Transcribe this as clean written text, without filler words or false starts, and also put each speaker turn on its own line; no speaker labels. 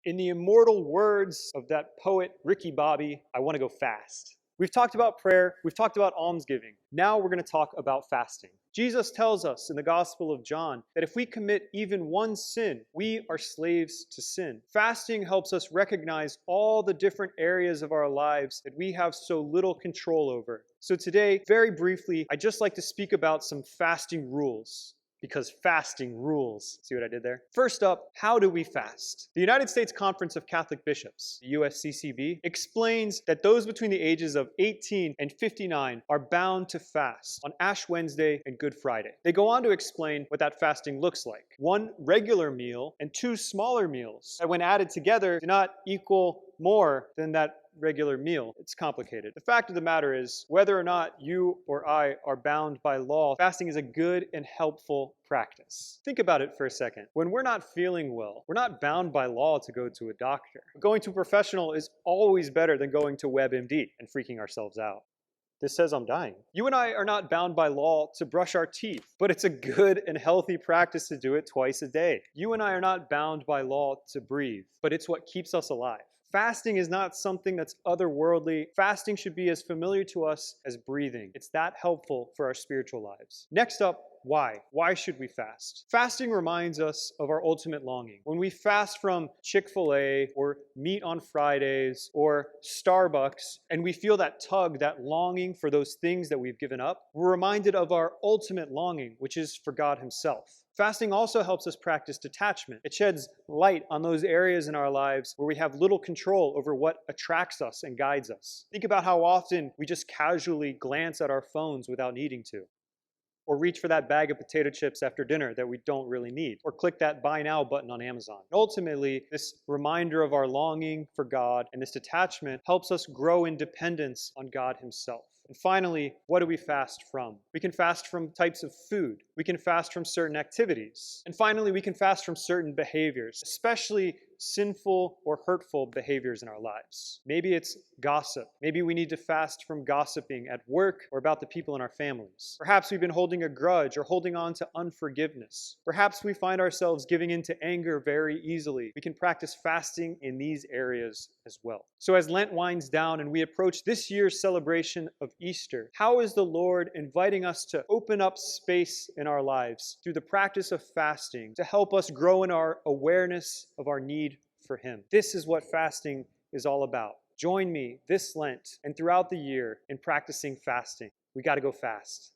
In the immortal words of that poet Ricky Bobby, I want to go fast. We've talked about prayer, we've talked about almsgiving. Now we're going to talk about fasting. Jesus tells us in the Gospel of John that if we commit even one sin, we are slaves to sin. Fasting helps us recognize all the different areas of our lives that we have so little control over. So today, very briefly, I'd just like to speak about some fasting rules. Because fasting rules. See what I did there? First up, how do we fast? The United States Conference of Catholic Bishops, the USCCB, explains that those between the ages of 18 and 59 are bound to fast on Ash Wednesday and Good Friday. They go on to explain what that fasting looks like. One regular meal and two smaller meals that when added together do not equal more than that regular meal. It's complicated. The fact of the matter is, whether or not you or I are bound by law, fasting is a good and helpful practice. Think about it for a second. When we're not feeling well, we're not bound by law to go to a doctor. Going to a professional is always better than going to WebMD and freaking ourselves out. This says I'm dying. You and I are not bound by law to brush our teeth, but it's a good and healthy practice to do it twice a day. You and I are not bound by law to breathe, but it's what keeps us alive. Fasting is not something that's otherworldly. Fasting should be as familiar to us as breathing. It's that helpful for our spiritual lives. Next up, why? Why should we fast? Fasting reminds us of our ultimate longing. When we fast from Chick-fil-A or meat on Fridays or Starbucks and we feel that tug, that longing for those things that we've given up, we're reminded of our ultimate longing, which is for God Himself. Fasting also helps us practice detachment. It sheds light on those areas in our lives where we have little control over what attracts us and guides us. Think about how often we just casually glance at our phones without needing to. Or reach for that bag of potato chips after dinner that we don't really need. Or click that buy now button on Amazon. Ultimately, this reminder of our longing for God and this detachment helps us grow in dependence on God Himself. And finally, what do we fast from? We can fast from types of food. We can fast from certain activities. And finally, we can fast from certain behaviors, especially sinful or hurtful behaviors in our lives. Maybe it's gossip. Maybe we need to fast from gossiping at work or about the people in our families. Perhaps we've been holding a grudge or holding on to unforgiveness. Perhaps we find ourselves giving in to anger very easily. We can practice fasting in these areas as well. So as Lent winds down and we approach this year's celebration of Easter, how is the Lord inviting us to open up space in our lives through the practice of fasting to help us grow in our awareness of our need for Him? This is what fasting is all about. Join me this Lent and throughout the year in practicing fasting. We got to go fast.